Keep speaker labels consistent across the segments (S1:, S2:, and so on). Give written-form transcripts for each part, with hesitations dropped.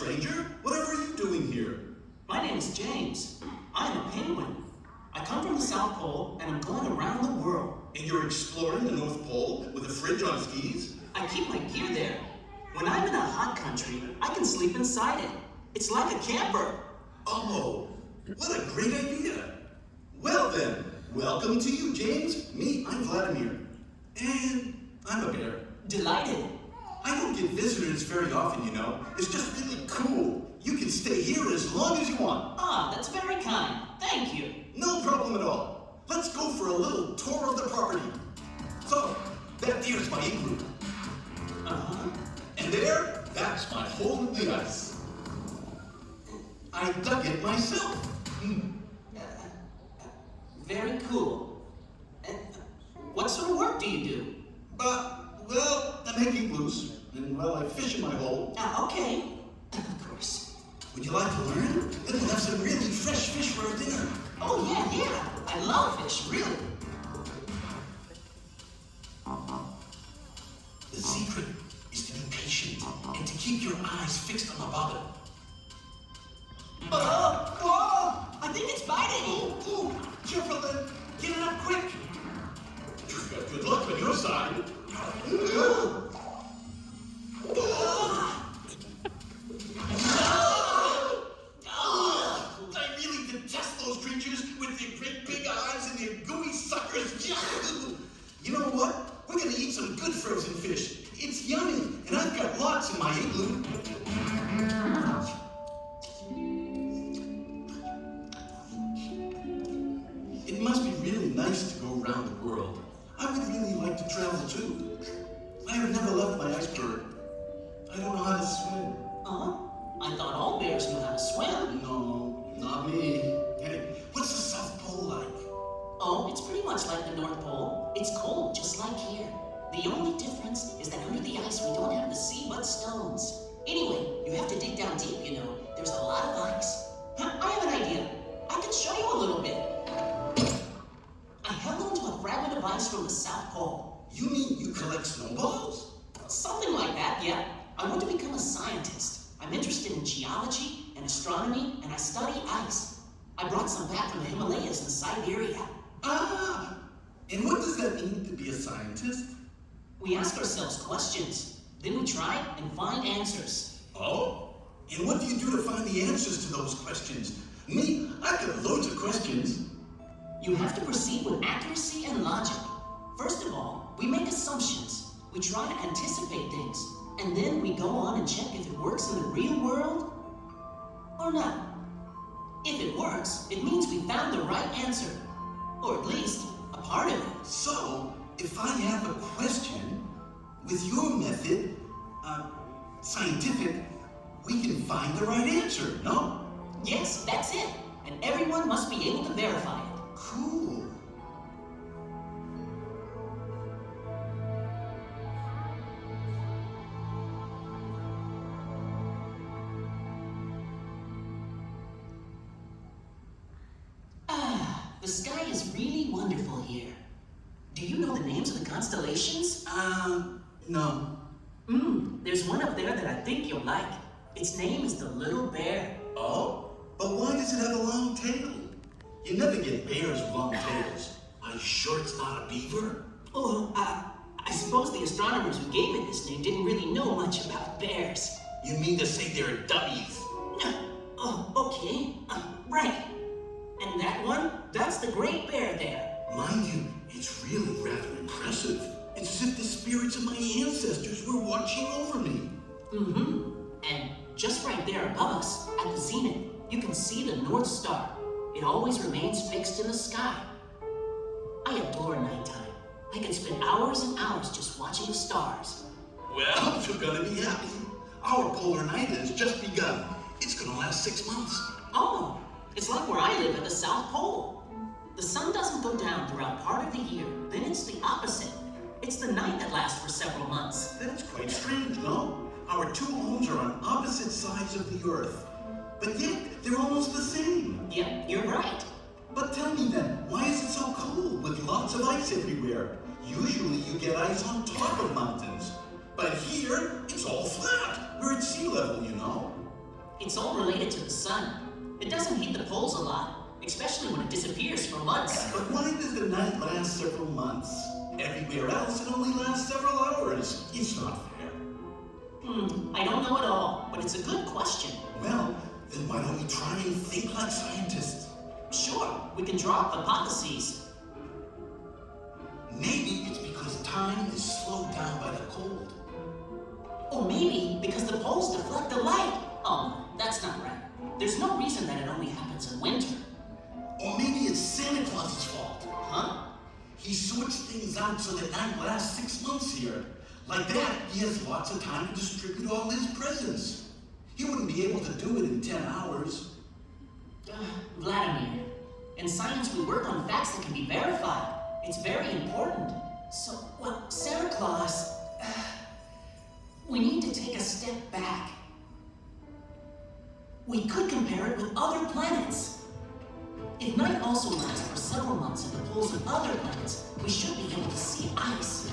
S1: stranger. Whatever are you doing here?
S2: My name's James. I'm a penguin. I come from the South Pole, and I'm going around the world.
S1: And you're exploring the North Pole with a fridge on skis?
S2: I keep my gear there. When I'm in a hot country, I can sleep inside it. It's like a camper.
S1: Oh, what a great idea. Well then, welcome to you, James. I'm Vladimir. And I'm a bear.
S2: Delighted.
S1: I don't get visitors very often, you know. It's just really cool. You can stay here as long as you want.
S2: Ah, that's very kind. Thank you.
S1: No problem at all. Let's go for a little tour of the property. So, that there's my igloo.
S2: Uh-huh.
S1: And there, that's my hole in the ice. I dug it myself.
S2: Very cool. What sort of work do you do?
S1: Well, I make igloos. And, well, I fish in my hole.
S2: Okay. Of course.
S1: Would you like to learn? Then we'll have some really fresh fish for our dinner.
S2: Oh, yeah. I love fish, really.
S1: The secret is to be patient and to keep your eyes fixed on the bottom.
S2: I think it's biting.
S1: Oh, careful then. Get it up quick. You've got good luck on your side. I really detest those creatures with their great big eyes and their gooey suckers. You know what? We're gonna eat some good frozen fish. It's yummy, and I've got lots in my igloo. It must be really nice to go around the world. I would really like to travel too. I have never left my iceberg. I don't know how to swim.
S2: I thought all bears knew how to swim.
S1: No, not me. Hey, what's the South Pole like?
S2: Oh, it's pretty much like the North Pole. It's cold, just like here. The only difference is that under the ice we don't have the sea but stones. Anyway, you have to dig down deep, you know. There's a lot of ice. I have an idea. I can show you a little bit. I held onto a fragment of ice from the South Pole.
S1: You mean you collect snowballs?
S2: Something like that, yeah. I want to become a scientist. I I'm interested in geology and astronomy, and I study ice. I brought some back from the Himalayas and Siberia.
S1: Ah! And what does that mean to be a scientist?
S2: We ask ourselves questions, then we try and find answers.
S1: Oh? And what do you do to find the answers to those questions? Me, I've got loads of questions.
S2: You have to proceed with accuracy and logic. First of all, we make assumptions. We try to anticipate things, and then we go on and check if it works in the real world or not. If it works, it means we found the right answer, or at least a part of it.
S1: So, if I have a question, with your method, scientific, we can find the right answer, no?
S2: Yes, that's it. And everyone must be able to verify it.
S1: Cool.
S2: The sky is really wonderful here. Do you know the names of the constellations?
S1: No.
S2: There's one up there that I think you'll like. Its name is the Little Bear.
S1: Oh? But why does it have a long tail? You never get bears with long tails. Are you sure it's not a beaver?
S2: Oh, I suppose the astronomers who gave it this name didn't really know much about bears.
S1: You mean to say they're dummies?
S2: Oh, okay. Right. And that one, that's the Great Bear there.
S1: Mind you, it's really rather impressive. It's as if the spirits of my ancestors were watching over me.
S2: And just right there above us, at the zenith, you can see the North Star. It always remains fixed in the sky. I adore nighttime. I can spend hours and hours just watching the stars.
S1: Well, you're gonna be happy. Our polar night has just begun. It's gonna last 6 months.
S2: Oh, it's like where I live at the South Pole. The sun doesn't go down throughout part of the year, then it's the opposite. It's the night that lasts for several months.
S1: That's quite strange, no? Our two homes are on opposite sides of the Earth, but yet they're almost the same.
S2: Yep, you're right.
S1: But tell me then, why is it so cold with lots of ice everywhere? Usually you get ice on top of mountains, but here it's all flat. We're at sea level, you know.
S2: It's all related to the sun. It doesn't heat the poles a lot, especially when it disappears for months.
S1: But why does the night last several months? Everywhere else it only lasts several hours. It's not fair.
S2: I don't know at all, but it's a good question.
S1: Well, then why don't we try and think like scientists?
S2: Sure, we can draw up hypotheses.
S1: Maybe it's because time is slowed down by the cold.
S2: Or maybe because the poles deflect the light. Oh, no, that's not right. There's no reason that it only happens in winter.
S1: Or maybe it's Santa Claus's fault.
S2: Huh?
S1: He sorts things out so that night lasts 6 months here. Like that, he has lots of time to distribute all his presents. He wouldn't be able to do it in 10 hours.
S2: Vladimir, in science we work on facts that can be verified. It's very important. So, well, Santa Claus, we need to take a step back. We could compare it with other planets. If night also lasts for several months at the poles of other planets, we should be able to see ice.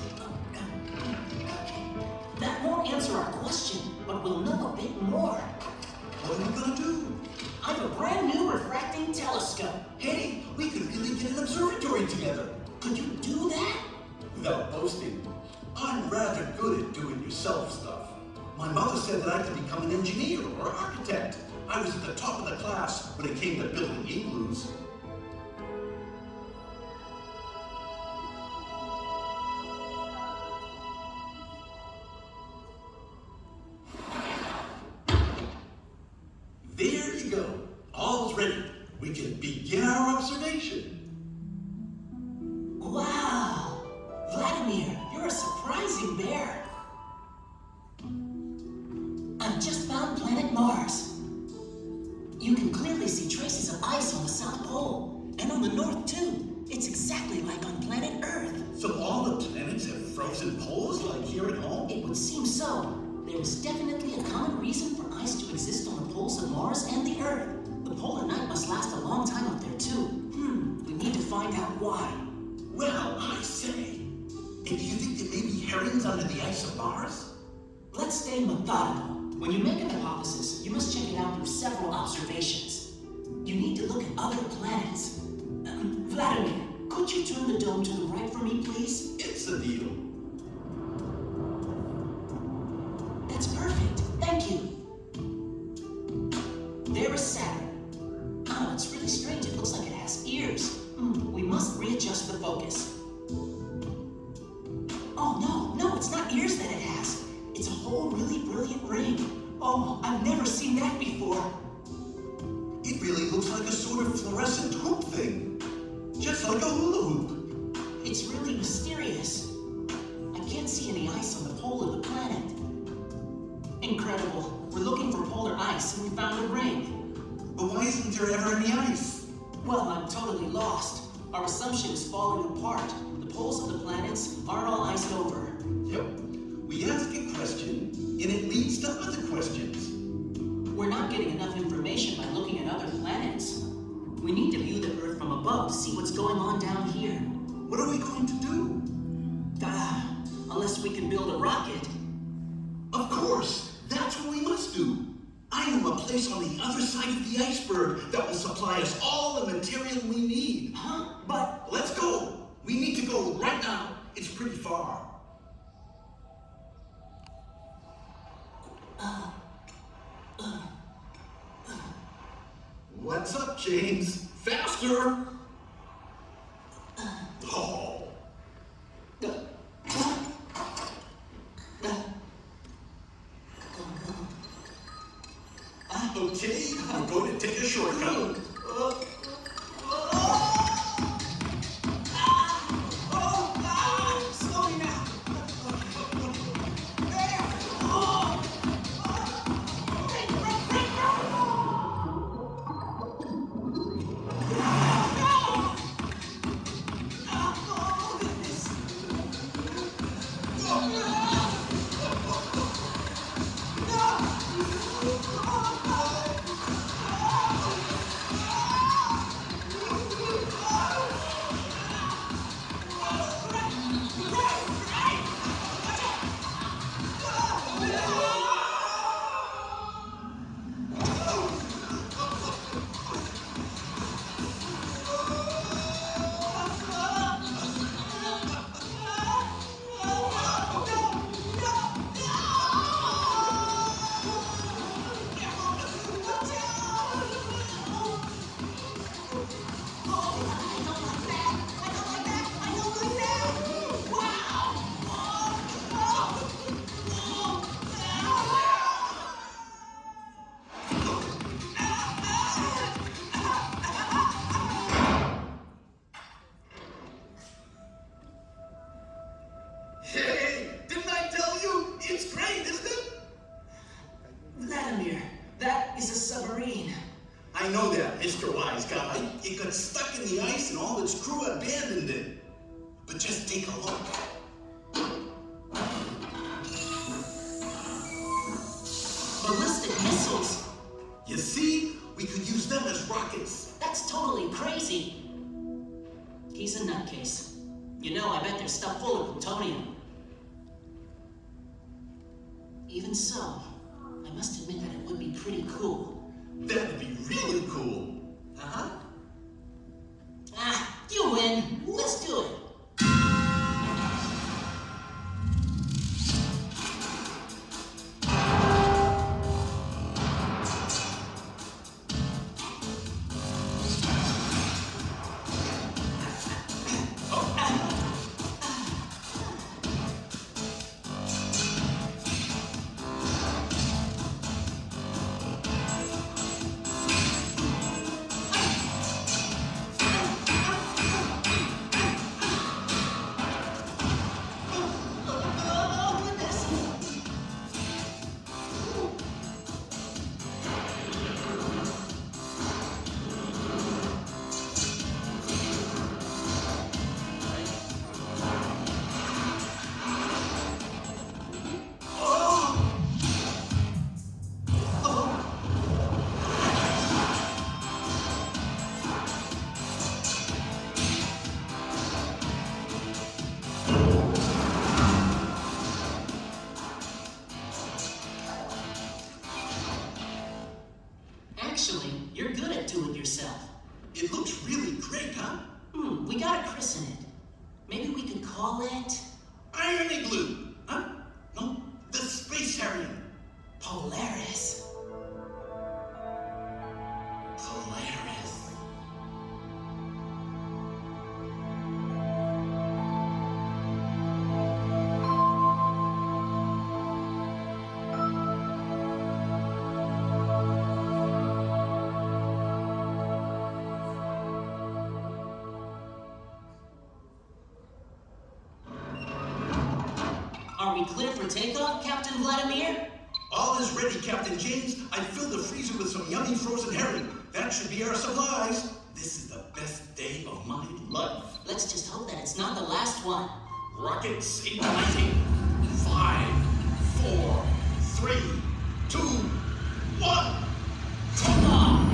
S2: That won't answer our question, but we'll know a bit more.
S1: What are we gonna do?
S2: I have a brand new refracting telescope.
S1: Hey, we could really get an observatory together.
S2: Could you do that?
S1: Without boasting, I'm rather good at doing-yourself stuff. My mother said that I could become an engineer or architect. I was at the top of the class when it came to building igloos. There you go. All's ready. We can begin our observation.
S2: Wow! Vladimir, you're a surprising bear. I've just found planet Mars. You can clearly see traces of ice on the South Pole, and on the North too. It's exactly like on planet Earth.
S1: So all the planets have frozen poles like here at home?
S2: It would seem so. There is definitely a common reason for ice to exist on the poles of Mars and the Earth. The polar night must last a long time up there too. We need to find out why.
S1: Well, I say. And do you think there may be herrings under the ice of Mars?
S2: Let's stay methodical. When you make a hypothesis, you must check it out through several observations. You need to look at other planets. Vladimir, could you turn the dome to the right for me, please?
S1: It's a deal.
S2: That's perfect. Thank you. There is Saturn. Oh, it's really strange. It looks like it has ears. We must readjust the focus. Oh, no, it's not ears that it has. It's a whole really brilliant ring. Oh, I've never seen that before.
S1: It really looks like a sort of fluorescent hoop thing. Just like a hula hoop.
S2: It's really mysterious. I can't see any ice on the pole of the planet. Incredible. We're looking for polar ice and we found a ring.
S1: But why isn't there ever any ice?
S2: Well, I'm totally lost. Our assumption is falling apart. The poles of the planets aren't all iced over.
S1: Yep. We ask a question, and it leads to other questions.
S2: We're not getting enough information by looking at other planets. We need to view the Earth from above to see what's going on down here.
S1: What are we going to do?
S2: Unless we can build a rocket.
S1: Of course! That's what we must do. I know a place on the other side of the iceberg that will supply us all the material we need.
S2: Huh? But...
S1: Let's go! We need to go right now. It's pretty far. What's up, James? Faster! Oh. Okay, we're going to take a shortcut.
S2: Slow me now.
S1: Hey, didn't I tell you? It's great, isn't it?
S2: Vladimir, that is a submarine.
S1: I know that, Mr. Wise Guy. It got stuck in the ice and all its crew abandoned it. But just take a look.
S2: Ballistic missiles.
S1: You see? We could use them as rockets.
S2: That's totally crazy. He's a nutcase. You know, I bet they're stuffed full of plutonium. Even so, I must admit that it would be pretty cool.
S1: That'd be really cool.
S2: Uh-huh. You win. Let's do it. yourself.
S1: It looks really great, huh?
S2: We gotta christen it. Maybe we could call it...
S1: Iron Igloo, huh? No, the Space Harrier.
S2: Polaris.
S1: Polaris.
S2: Are we clear for takeoff, Captain Vladimir?
S1: All is ready, Captain James. I filled the freezer with some yummy frozen herring. That should be our supplies. This is the best day of my life.
S2: Let's just hope that it's not the last one.
S1: Rockets igniting. 5, 4, 3, 2, 1.
S2: Take off!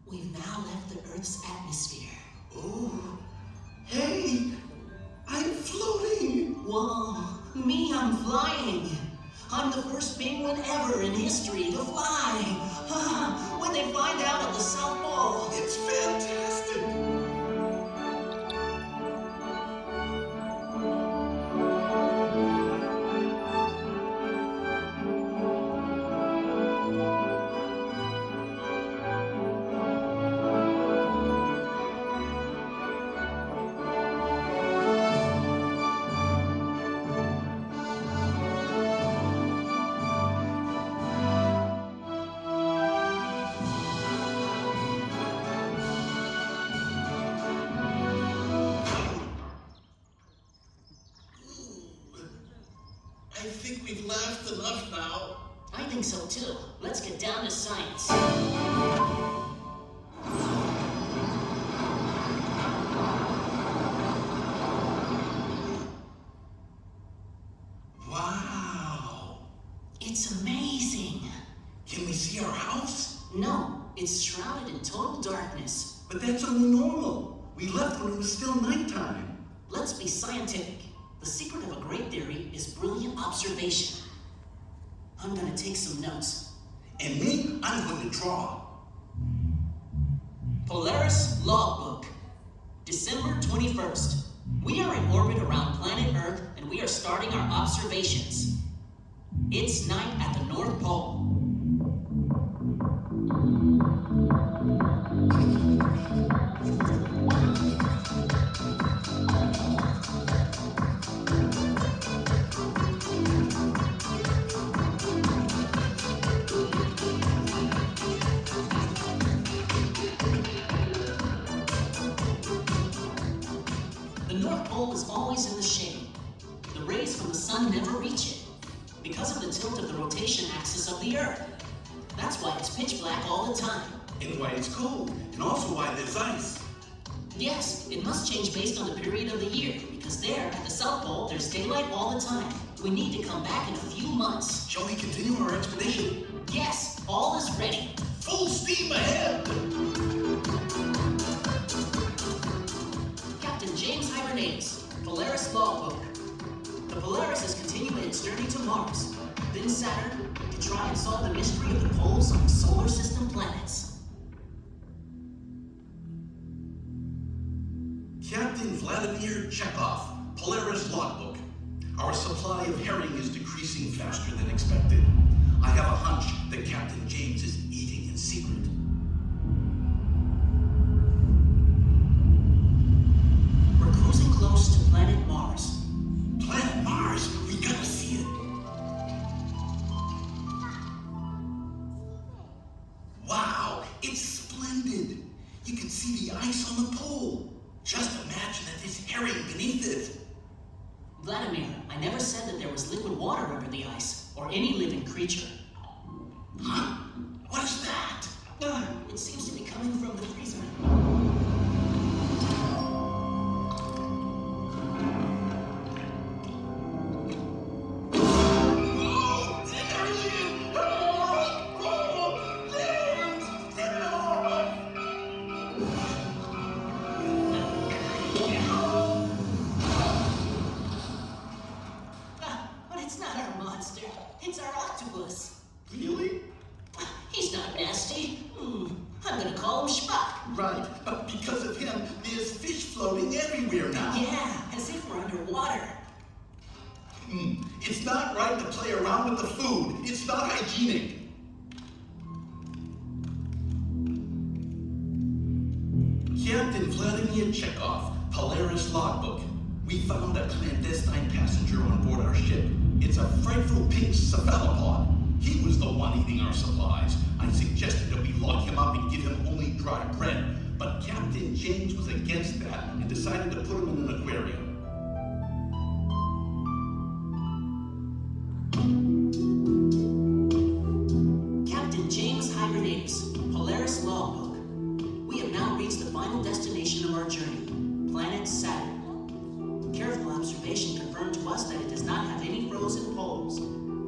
S2: We've now left the Earth's atmosphere.
S1: Oh, hey, I'm floating.
S2: Whoa, me, I'm flying. I'm the first penguin ever in history to fly. When they find out at the South Pole.
S1: It's fantastic. I think we've laughed enough now.
S2: I think so too. Let's get down to science.
S1: Wow.
S2: It's amazing.
S1: Can we see our house?
S2: No, it's shrouded in total darkness.
S1: But that's only normal. We left when it was still nighttime.
S2: Let's be scientific. The secret of a great theory is brilliant observation. I'm gonna take some notes.
S1: And me, I'm going to draw.
S2: Polaris Logbook, December 21st. We are in orbit around planet Earth and we are starting our observations. It's night at the North Pole. The North Pole is always in the shade. The rays from the sun never reach it because of the tilt of the rotation axis of the Earth. That's why it's pitch black all the time.
S1: And why it's cold. And also why there's ice.
S2: Yes, it must change based on the period of the year, because there, at the South Pole, there's daylight all the time. We need to come back in a few months.
S1: Shall we continue our expedition?
S2: Yes, all is ready.
S1: Full steam ahead!
S2: Captain James Hibernatus, Polaris Logbook. The Polaris is continuing its journey to Mars, then Saturn, to try and solve the mystery of the poles on the solar system planets.
S1: Captain Vladimir Chekhov, Polaris Logbook. Our supply of herring is decreasing faster than expected. I have a hunch that Captain James is eating in secret.
S2: We're cruising close to planet Mars.
S1: Planet Mars? We gotta see it. Wow, it's splendid. You can see the ice on the pole. Just imagine that there's herring beneath it.
S2: Vladimir, I never said that there was liquid water under the ice, or any living creature.
S1: Huh? What is that?
S2: It seems to be coming from the freezer. Spock.
S1: Right, but because of him, there's fish floating everywhere now.
S2: Yeah, as if we're underwater.
S1: It's not right to play around with the food. It's not hygienic. Captain Vladimir Chekhov, Polaris logbook. We found a clandestine passenger on board our ship. It's a frightful pink cephalopod. He was the one eating our supplies. I suggested that we lock him up and give him only dry bread, but Captain James was against that and decided to put him in an aquarium.
S2: Captain James Hibernatus, Polaris logbook. We have now reached the final destination of our journey, planet Saturn. Careful observation confirmed to us that it does not have any frozen poles.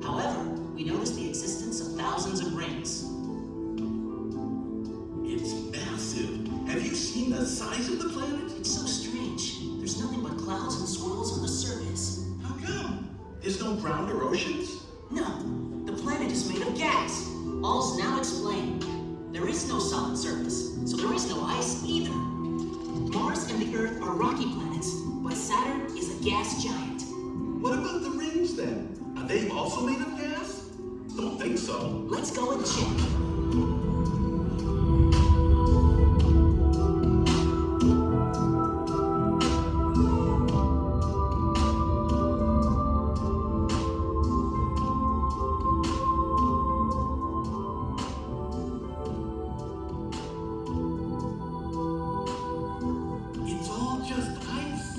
S2: However, we noticed the existence of thousands of rings.
S1: It's massive. Have you seen the size of the planet?
S2: It's so strange. There's nothing but clouds and swirls on the surface.
S1: How come? There's no ground or oceans?
S2: No, the planet is made of gas. All's now explained. There is no solid surface, so there is no ice either. Mars and the Earth are rocky planets, but Saturn is a gas giant.
S1: What about the rings then? Are they also made of gas? Don't think so.
S2: Let's go and check.
S1: It's all just ice.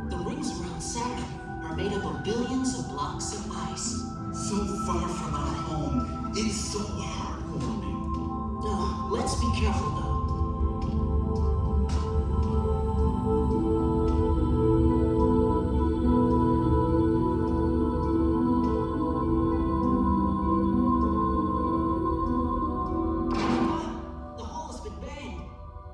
S2: The rings around Saturn are made up of billions of blocks of ice.
S1: So far from our home. It's so heartwarming.
S2: No, let's be careful though. The hull has been banged.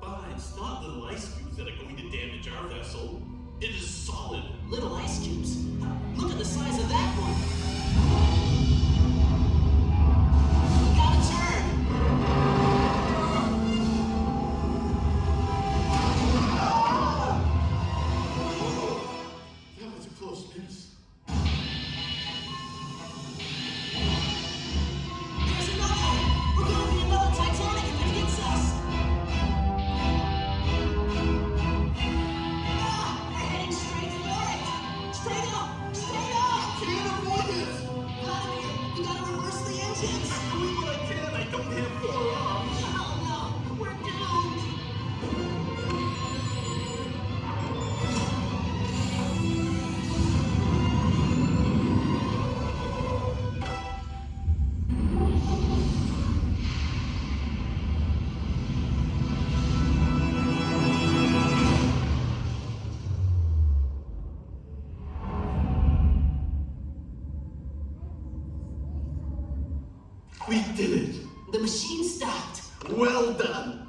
S1: But it's not little ice cubes that are going to damage our vessel. It is solid.
S2: Little ice cubes. Look at the size of that one. We gotta turn.
S1: That was a close miss.
S2: There's another. We're gonna be another Titanic if it hits us. We're heading straight for it. Straight up. Straight up.
S1: Can't avoid this.
S2: Vladimir, we gotta reverse the engines.
S1: I'm doing what I can. I don't have 4 arms.
S2: Oh no, we're doomed.
S1: We did it.
S2: The machine stopped.
S1: Well done.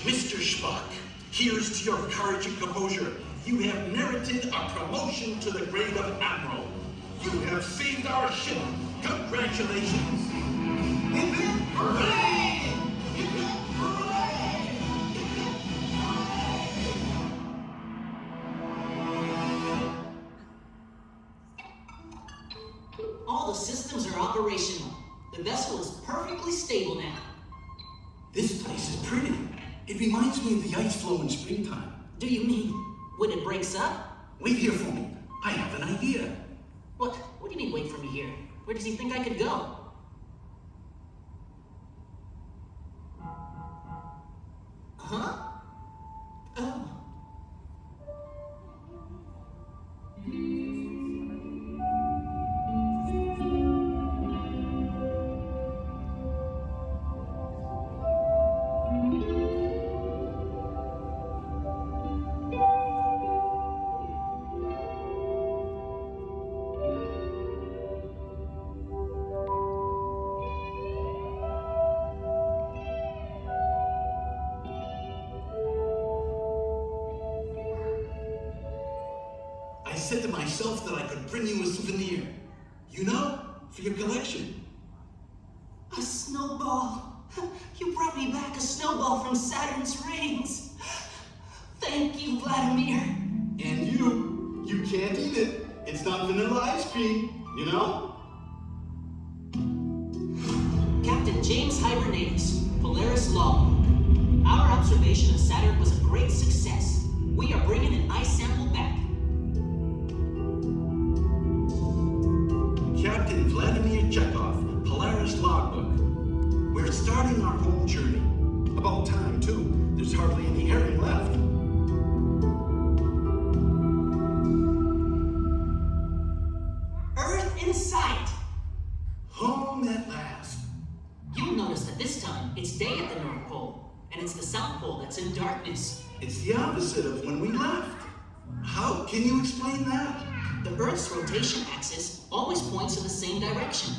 S1: Mr. Spock, here's to your courage and composure. You have merited a promotion to the grade of Admiral. You have saved our ship. Congratulations. Hooray! Hooray!
S2: All the systems are operational. The vessel is perfectly stable now.
S1: This place is pretty. It reminds me of the ice floe in springtime.
S2: Do you mean when it breaks up?
S1: Wait here for me. I have an idea.
S2: What? What do you mean wait for me here? Where does he think I could go? Huh? Oh.
S1: I said to myself that I could bring you a souvenir. You know, for your collection.
S2: A snowball. You brought me back a snowball from Saturn's rings. Thank you, Vladimir.
S1: And you can't eat it. It's not vanilla ice cream, you know?
S2: Captain James Hibernatus, Polaris Logbook. Our observation of Saturn was a great success. We are bringing an ice sample back.
S1: Captain Vladimir Chekhov, Polaris Logbook. We're starting our home journey. About time, too. There's hardly any herring left.
S2: Earth in sight.
S1: Home at last.
S2: You'll notice that this time it's day at the North Pole, and it's the South Pole that's in darkness.
S1: It's the opposite of when we left. How can you explain that?
S2: The Earth's rotation axis always points in the same direction.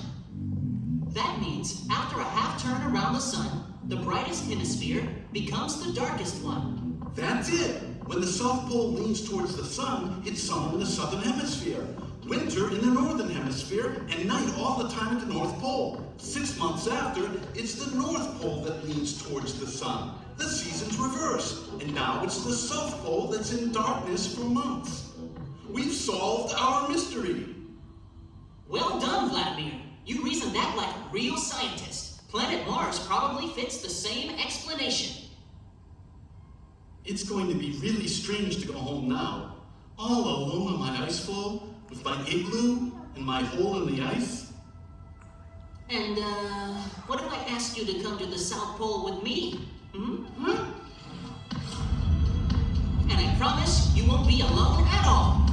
S2: That means after a half turn around the sun, the brightest hemisphere becomes the darkest one.
S1: That's it. When the South Pole leans towards the sun, it's summer in the southern hemisphere, winter in the northern hemisphere, and night all the time at the North Pole. 6 months after, it's the North Pole that leans towards the sun. The seasons reverse, and now it's the South Pole that's in darkness for months. We've solved our mystery.
S2: Well done, Vladimir. You reasoned that like a real scientist. Planet Mars probably fits the same explanation.
S1: It's going to be really strange to go home now, all alone on my ice floe, with my igloo and my hole in the ice.
S2: And, what if I asked you to come to the South Pole with me?
S1: Huh?
S2: And I promise you won't be alone at all.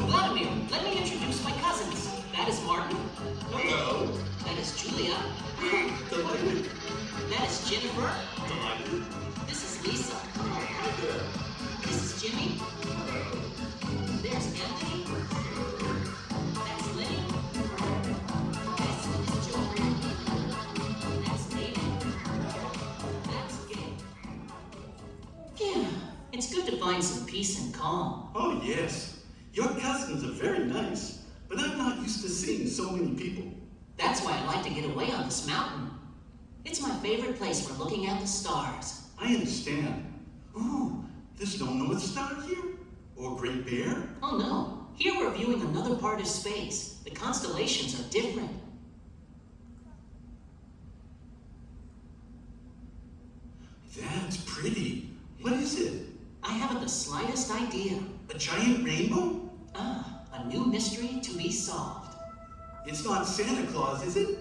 S2: Vladimir, let me introduce my cousins. That is Martin.
S1: Hello.
S2: That is Julia.
S1: Delighted.
S2: That is Jennifer.
S1: Delighted.
S2: This is Lisa.
S1: Hi there.
S2: This is Jimmy. There's Anthony. That's Lenny. That's Joe. That's David. That's Gabe. Yeah, it's good to find some peace and calm.
S1: Oh, yes. Your cousins are very nice, but I'm not used to seeing so many people.
S2: That's why I like to get away on this mountain. It's my favorite place for looking at the stars.
S1: I understand. Ooh, there's no North Star here? Or Great Bear?
S2: Oh no, here we're viewing another part of space. The constellations are different.
S1: That's pretty. What is it?
S2: I haven't the slightest idea.
S1: A giant rainbow?
S2: Ah, a new mystery to be solved.
S1: It's not Santa Claus, is it?